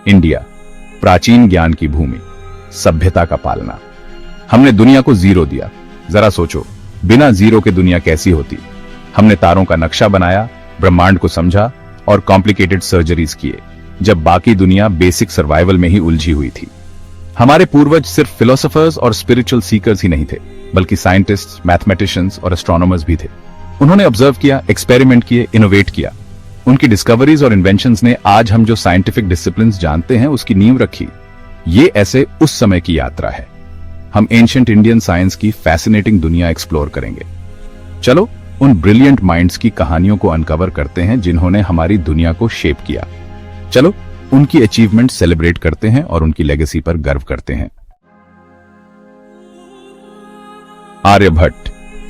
India, प्राचीन ज्ञान की भूमि, सभ्यता का पालना। हमने दुनिया को जीरो दिया। जरा सोचो, बिना जीरो के दुनिया कैसी होती। हमने तारों का नक्शा बनाया, ब्रह्मांड को समझा और कॉम्प्लिकेटेड सर्जरीज किए, जब बाकी दुनिया बेसिक सर्वाइवल में ही उलझी हुई थी। हमारे पूर्वज सिर्फ फिलोसोफर्स और स्पिरिचुअल सीकर्स ही नहीं थे, बल्कि साइंटिस्ट्स, मैथमेटिशियंस और एस्ट्रोनॉमर्स भी थे। उन्होंने ऑब्जर्व किया, एक्सपेरिमेंट किए, इनोवेट किया। उनकी डिस्कवरीज और इन्वेंशंस ने आज हम जो साइंटिफिक डिसिप्लिन्स जानते हैं उसकी नींव रखी। ये ऐसे उस समय की यात्रा है। हम एंशिएंट इंडियन साइंस की फैसिनेटिंग दुनिया एक्सप्लोर करेंगे। चलो उन ब्रिलियंट माइंड्स की कहानियों को अनकवर करते हैं जिन्होंने हमारी दुनिया को शेप किया। चलो उनकी अचीवमेंट सेलिब्रेट करते हैं और उनकी लेगेसी पर गर्व करते हैं। आर्यभट्ट,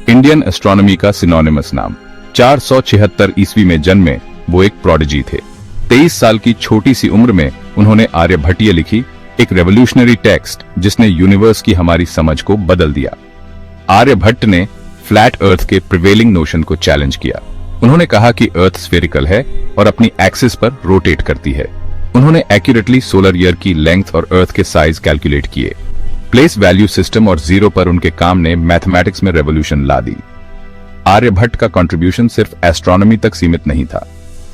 इंडियन एस्ट्रोनॉमी का सिनोनिमस नाम। 476 ईस्वी में जन्मे वो एक प्रोडिजी थे। 23 साल की छोटी सी उम्र में उन्होंने आर्यभट्टीय लिखी, एक रेवोल्यूशनरी टेक्स्ट जिसने यूनिवर्स की हमारी समझ को बदल दिया। आर्यभट्ट ने फ्लैट अर्थ के प्रिवेलिंग नोशन को चैलेंज किया। उन्होंने कहा कि अर्थ स्फेरिकल है और अपनी एक्सिस पर रोटेट करती है। उन्होंने एक्यूरेटली सोलर ईयर की लेंथ और अर्थ के साइज कैलकुलेट किए। प्लेस वैल्यू सिस्टम और जीरो पर उनके काम ने मैथमेटिक्स में रेवोल्यूशन ला दी। आर्यभट्ट का कंट्रीब्यूशन सिर्फ एस्ट्रोनॉमी तक सीमित नहीं था।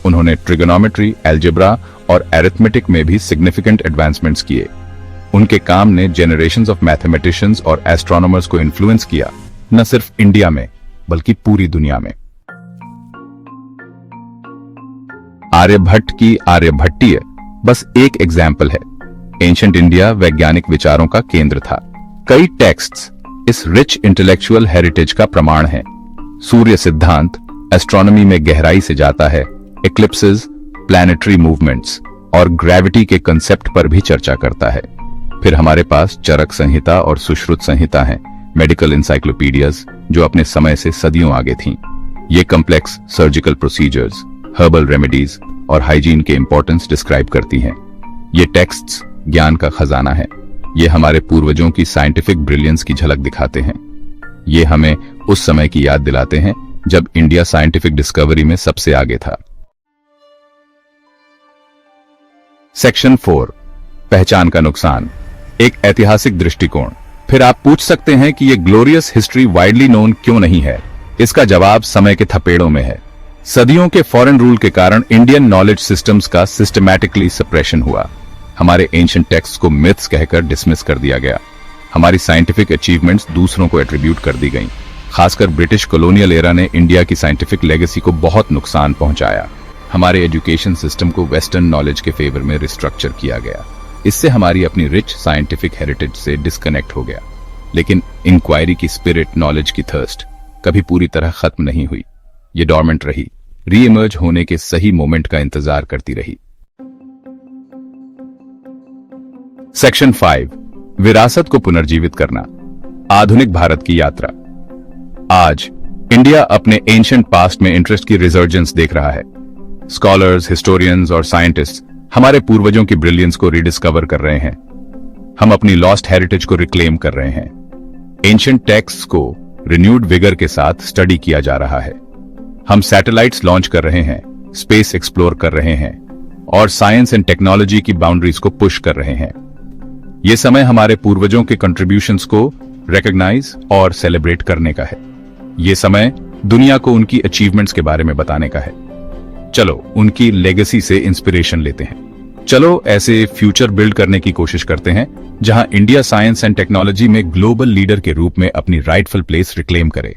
उन्होंने ट्रिगोनोमेट्री, अलजेब्रा और अरिथमेटिक में भी सिग्निफिकेंट एडवांसमेंट्स किए। उनके काम ने जनरेशंस ऑफ मैथमेटिशियंस और एस्ट्रोनॉमर्स को इन्फ्लुएंस किया, न सिर्फ इंडिया में बल्कि पूरी दुनिया में। आर्यभट्ट की आर्यभट्टीय बस एक एग्जाम्पल है। एंशिएंट इंडिया वैज्ञानिक विचारों का केंद्र था। कई टेक्स्ट्स इस रिच इंटेलेक्चुअल हेरिटेज का प्रमाण हैं। सूर्य सिद्धांत एस्ट्रोनॉमी में गहराई से जाता है, इक्लिप्सेस, प्लैनेटरी मूवमेंट्स और ग्रेविटी के कंसेप्ट पर भी चर्चा करता है। फिर हमारे पास चरक संहिता और सुश्रुत संहिता हैं, मेडिकल इंसाइक्लोपीडियाज जो अपने समय से सदियों आगे थीं। ये complex surgical procedures, herbal remedies और हाइजीन के इंपॉर्टेंस डिस्क्राइब करती हैं। ये टेक्स्ट्स ज्ञान का खजाना है। ये हमारे पूर्वजों की साइंटिफिक ब्रिलियंस की झलक दिखाते हैं। ये हमें उस समय की याद दिलाते हैं जब इंडिया साइंटिफिक डिस्कवरी में सबसे आगे था। सेक्शन 4, पहचान का नुकसान, एक ऐतिहासिक दृष्टिकोण। फिर आप पूछ सकते हैं कि यह ग्लोरियस हिस्ट्री वाइडली नोन क्यों नहीं है। इसका जवाब समय के थपेड़ों में है। सदियों के फॉरेन रूल के कारण इंडियन नॉलेज सिस्टम्स का सिस्टमैटिकली सप्रेशन हुआ। हमारे एंशिएंट टेक्स्ट को मिथ्स कहकर डिसमिस कर दिया गया। हमारी साइंटिफिक अचीवमेंट्स दूसरों को एट्रीब्यूट कर दी गईं। खासकर ब्रिटिश कॉलोनियल एरा ने इंडिया की साइंटिफिक लेगेसी को बहुत नुकसान पहुंचाया। हमारे एजुकेशन सिस्टम को वेस्टर्न नॉलेज के फेवर में रिस्ट्रक्चर किया गया। इससे हमारी अपनी रिच साइंटिफिक हेरिटेज से डिस्कनेक्ट हो गया। लेकिन इंक्वायरी की स्पिरिट, नॉलेज की थर्स्ट कभी पूरी तरह खत्म नहीं हुई। ये डॉर्मेंट रही, री इमर्ज होने के सही मोमेंट का इंतजार करती रही। सेक्शन 5, विरासत को पुनर्जीवित करना, आधुनिक भारत की यात्रा। आज इंडिया अपने एंशिएंट पास्ट में इंटरेस्ट की रिजर्जेंस देख रहा है। स्कॉलर्स, हिस्टोरियंस और साइंटिस्ट हमारे पूर्वजों की ब्रिलियंस को रिडिस्कवर कर रहे हैं। हम अपनी लॉस्ट हेरिटेज को रिक्लेम कर रहे हैं। एंशिएंट टेक्स्ट्स को रिन्यूड विगर के साथ स्टडी किया जा रहा है। हम सैटेलाइट्स लॉन्च कर रहे हैं, स्पेस एक्सप्लोर कर रहे हैं और साइंस एंड टेक्नोलॉजी की बाउंड्रीज को पुश कर रहे हैं। यह समय हमारे पूर्वजों के कंट्रीब्यूशंस को रिकॉग्नाइज और सेलिब्रेट करने का है। यह समय दुनिया को उनकी अचीवमेंट्स के बारे में बताने का है। चलो उनकी लेगेसी से इंस्पिरेशन लेते हैं। चलो ऐसे फ्यूचर बिल्ड करने की कोशिश करते हैं जहां इंडिया साइंस एंड टेक्नोलॉजी में ग्लोबल लीडर के रूप में अपनी राइटफुल प्लेस रिक्लेम करे।